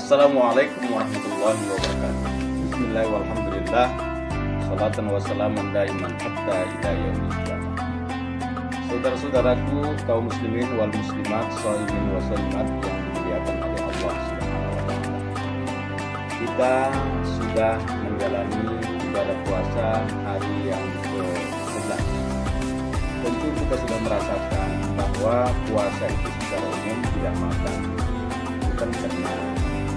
Assalamualaikum warahmatullahi wabarakatuh. Bismillah walhamdulillah. Salatan wa salaman daiman hatta ila yaumil qiyamah. Saudara-saudaraku kaum muslimin wal muslimat, shaimin wa shaimat yang dimuliakan oleh Allah Subhanahu wa taala. Kita sudah menjalani ibadah puasa hari yang ke-11. Tentu kita sudah merasakan bahwa puasa itu secara umum tidak makan, bukan karena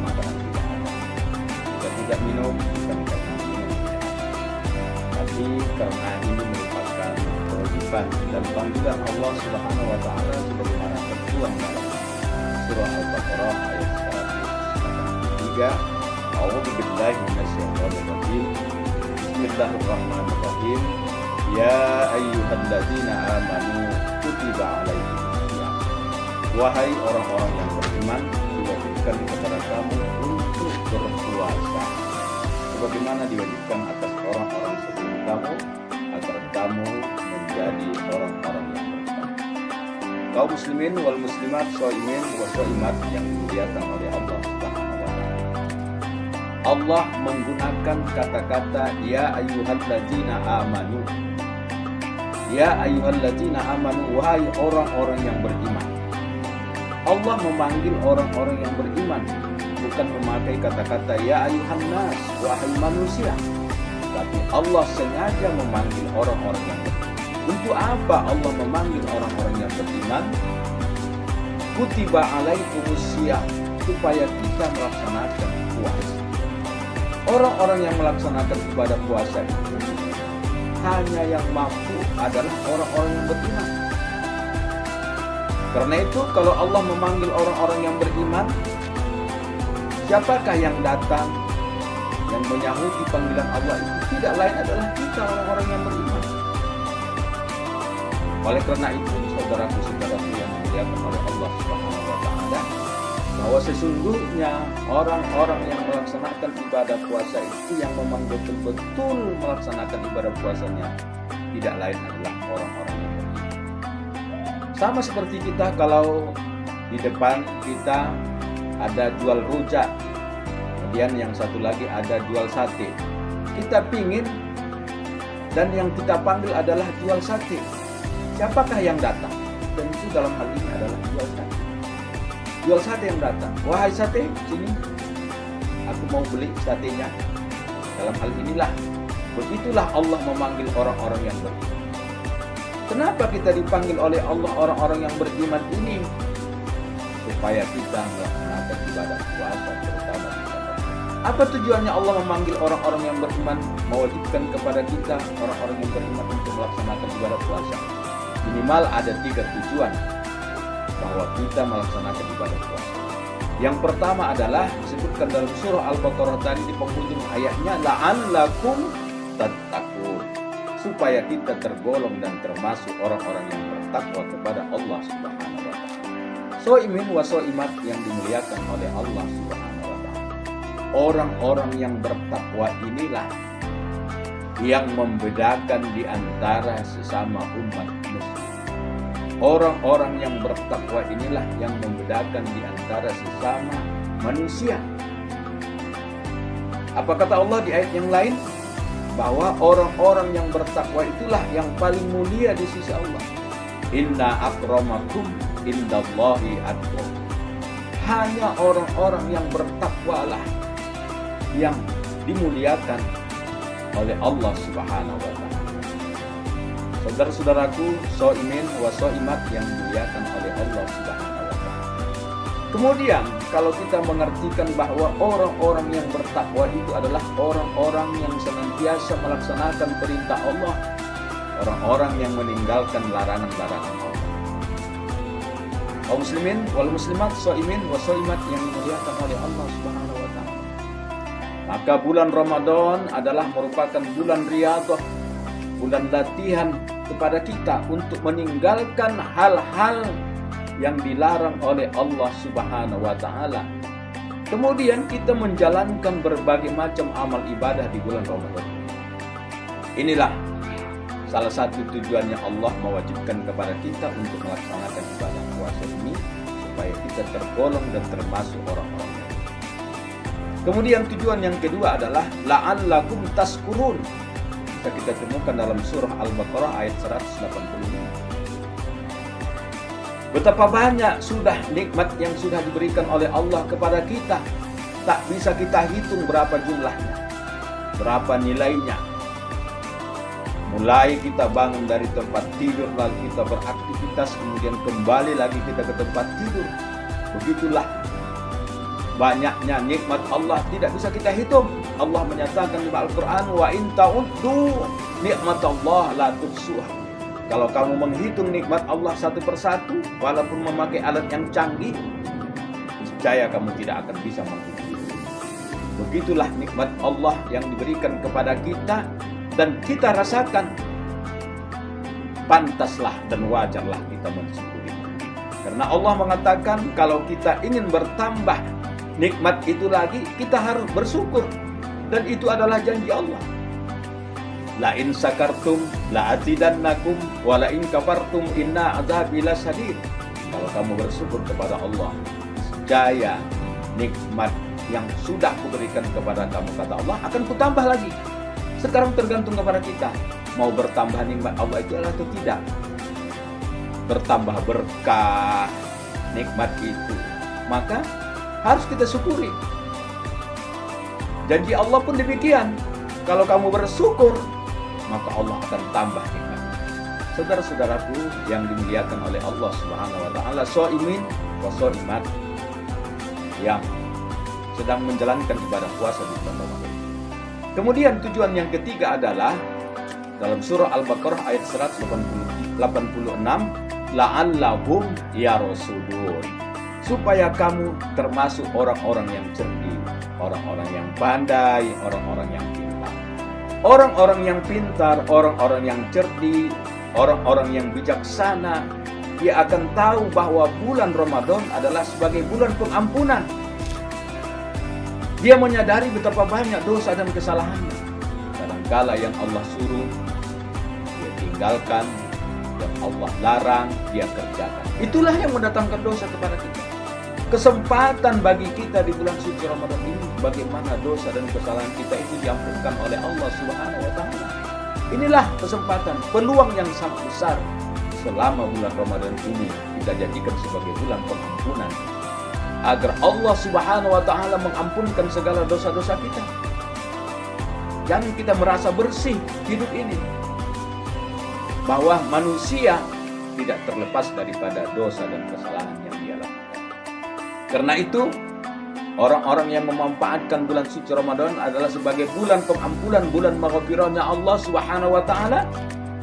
makanan tidak ada, kita tidak minum bukan karena minum tidak ada, tapi karena ini merupakan kewajiban dan panggilan Allah Subhanahu wa taala sebagaimana tertuang dalam surah Al-Baqarah ayat 183. A'udzu billahi minasyaitonir rajim. Bismillahirrahmanirrahim. Ya ayyuhalladzina amanu kutiba alaikumusiyam. Wahai orang-orang yang beriman, diwajibkan kepada kamu untuk berpuasa sebagaimana diwajibkan atas orang-orang sebelum kamu, agar kamu menjadi orang-orang yang bertakwa. Kaum muslimin wal muslimat, shaimin wa shaimat yang dimuliakan oleh Allah Subhanahu wa taala. Allah menggunakan kata-kata ya ayyuhalladzina amanu. Ya ayyuhalladzina amanu, wahai orang-orang yang beriman. Allah memanggil orang-orang yang beriman, bukan memakai kata-kata ya ayyuhan nas, wahai manusia. Tapi Allah sengaja memanggil orang-orang yang beriman. Untuk apa Allah memanggil orang-orang yang beriman? Kutiba alaikumusiyam, supaya kita melaksanakan puasa. Orang-orang yang melaksanakan ibadah puasa itu hanya yang mampu adalah orang-orang yang beriman. Karena itu kalau Allah memanggil orang-orang yang beriman, siapakah yang datang yang menyahuti panggilan Allah itu? Tidak lain adalah kita, orang-orang yang beriman. Oleh karena itu, saudaraku-saudaraku yang dimuliakan oleh Allah Subhanahu wa taala, bahwa sesungguhnya orang-orang yang melaksanakan ibadah puasa itu yang memang betul-betul melaksanakan ibadah puasanya tidak lain adalah orang-orang yang beriman. Sama seperti kita kalau di depan kita ada jual rujak, kemudian yang satu lagi ada jual sate. Kita pingin dan yang kita panggil adalah jual sate. Siapakah yang datang? Tentu dalam hal ini adalah jual sate. Jual sate yang datang. Wahai sate, sini. Aku mau beli satenya. Dalam hal inilah, begitulah Allah memanggil orang-orang yang beriman. Kenapa kita dipanggil oleh Allah orang-orang yang beriman ini? Supaya kita melaksanakan ibadah puasa terutama ibadah. Apa tujuannya Allah memanggil orang-orang yang beriman, mewajibkan kepada kita orang-orang yang beriman untuk melaksanakan ibadah puasa? Minimal ada 3 tujuan bahwa kita melaksanakan ibadah puasa. Yang pertama adalah disebutkan dalam surah Al-Baqarah tadi di penghujung ayatnya, la'allakum tattaqun, supaya kita tergolong dan termasuk orang-orang yang bertakwa kepada Allah Subhanahu wa taala. Shaimin wa shaimat yang dimuliakan oleh Allah Subhanahu wa taala. Orang-orang yang bertakwa inilah yang membedakan di antara sesama umat muslim. Orang-orang yang bertakwa inilah yang membedakan di antara sesama manusia. Apa kata Allah di ayat yang lain? Bahwa orang-orang yang bertakwa itulah yang paling mulia di sisi Allah. Inna akramakum indallahi atqakum. Hanya orang-orang yang bertakwalah yang dimuliakan oleh Allah Subhanahu wa taala. Saudara-saudaraku, shaimin wa shaimat yang dimuliakan oleh Allah Subhanahu wa taala. Kemudian kalau kita mengartikan bahwa orang-orang yang bertakwa itu adalah orang-orang yang senantiasa melaksanakan perintah Allah, orang-orang yang meninggalkan larangan-larangan Allah. Kaum muslimin wal muslimat, shaimin wa shaimat yang dimuliakan oleh Allah Subhanahu wa taala. Maka bulan Ramadan adalah merupakan bulan riyadhah, bulan latihan kepada kita untuk meninggalkan hal-hal yang dilarang oleh Allah Subhanahu wa taala. Kemudian kita menjalankan berbagai macam amal ibadah di bulan Ramadan. Inilah salah satu tujuannya Allah mewajibkan kepada kita untuk melaksanakan ibadah puasa ini, supaya kita tergolong dan termasuk orang-orang yang Kemudian tujuan yang kedua adalah la'allakum tashkurun. Kita temukan dalam surah Al-Baqarah ayat 185. Betapa banyak sudah nikmat yang sudah diberikan oleh Allah kepada kita. Tak bisa kita hitung berapa jumlahnya, berapa nilainya. Mulai kita bangun dari tempat tidur, lalu kita beraktivitas, kemudian kembali lagi kita ke tempat tidur. Begitulah banyaknya nikmat Allah, tidak bisa kita hitung. Allah menyatakan di Al-Quran, wa in ta'uddu nikmatallah la tuhsuha. Kalau kamu menghitung nikmat Allah satu persatu, walaupun memakai alat yang canggih, niscaya kamu tidak akan bisa menghitung. Begitulah nikmat Allah yang diberikan kepada kita dan kita rasakan. Pantaslah dan wajarlah kita mensyukuri. Karena Allah mengatakan kalau kita ingin bertambah nikmat itu lagi, kita harus bersyukur. Dan itu adalah janji Allah. La in sakartum la azidannakum wa la in kafartum inna adzabi lasyadid. Kalau kamu bersyukur kepada Allah, niscaya nikmat yang sudah kuberikan kepada kamu, kata Allah, akan kutambah lagi. Sekarang tergantung kepada kita, mau bertambah nikmat Allah itu atau tidak. Bertambah berkah nikmat itu, maka harus kita syukuri. Janji Allah pun demikian. Kalau kamu bersyukur, maka Allah akan tambah nikmat. Saudara-saudaraku yang dimuliakan oleh Allah Subhanahu wa taala, shaimin wa shaimat yang sedang menjalankan ibadah puasa di bulan Ramadan. Kemudian tujuan yang ketiga adalah dalam surah Al-Baqarah ayat 186, la'allahum yarshudun. Supaya kamu termasuk orang-orang yang cerdik, orang-orang yang pandai, orang-orang yang pintar. Orang-orang yang pintar, orang-orang yang cerdik, orang-orang yang bijaksana, dia akan tahu bahwa bulan Ramadan adalah sebagai bulan pengampunan. Dia menyadari betapa banyak dosa dan kesalahannya. Kadangkala yang Allah suruh, dia tinggalkan. Yang Allah larang, dia kerjakan. Itulah yang mendatangkan dosa kepada kita. Kesempatan bagi kita di bulan suci Ramadan ini, bagaimana dosa dan kesalahan kita itu diampunkan oleh Allah Subhanahu wa taala. Inilah kesempatan, peluang yang sangat besar selama bulan Ramadan ini kita jadikan sebagai bulan pengampunan, agar Allah Subhanahu wa taala mengampunkan segala dosa-dosa kita. Jangan kita merasa bersih hidup ini, bahwa manusia tidak terlepas daripada dosa dan kesalahan yang dia lakukan. Karena itu, orang-orang yang memanfaatkan bulan suci Ramadan adalah sebagai bulan pengampunan, bulan maghfirahnya Allah Subhanahu wa taala.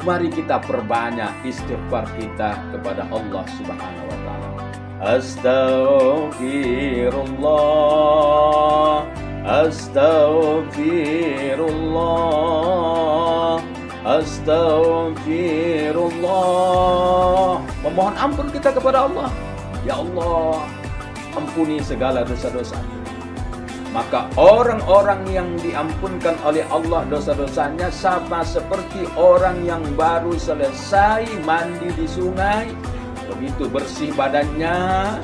Mari kita perbanyak istighfar kita kepada Allah Subhanahu wa taala. Astaghfirullah, astaghfirullah, astaghfirullah. Memohon ampun kita kepada Allah. Ya Allah, ampuni segala dosa-dosa. Maka orang-orang yang diampunkan oleh Allah dosa-dosanya sama seperti orang yang baru selesai mandi di sungai. Begitu bersih badannya,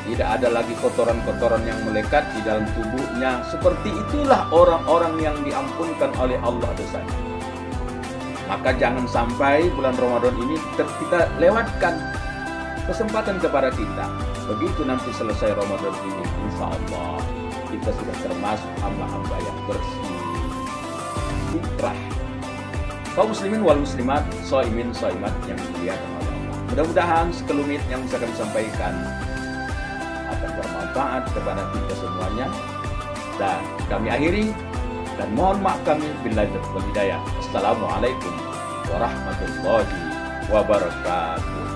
tidak ada lagi kotoran-kotoran yang melekat di dalam tubuhnya. Seperti itulah orang-orang yang diampunkan oleh Allah dosanya. Maka jangan sampai bulan Ramadan ini kita lewatkan kesempatan kepada kita. Begitu nanti selesai Ramadan ini, insya Allah kita sudah termasuk hamba-hamba yang bersih, fitrah. Kaum muslimin wal muslimat, shaimin shaimat yang dimuliakan oleh Allah. Mudah-mudahan sekelumit yang bisa kami sampaikan akan bermanfaat kepada kita semuanya. Dan kami akhiri dan mohon maaf kami billahi wal hidayah. Assalamualaikum warahmatullahi wabarakatuh.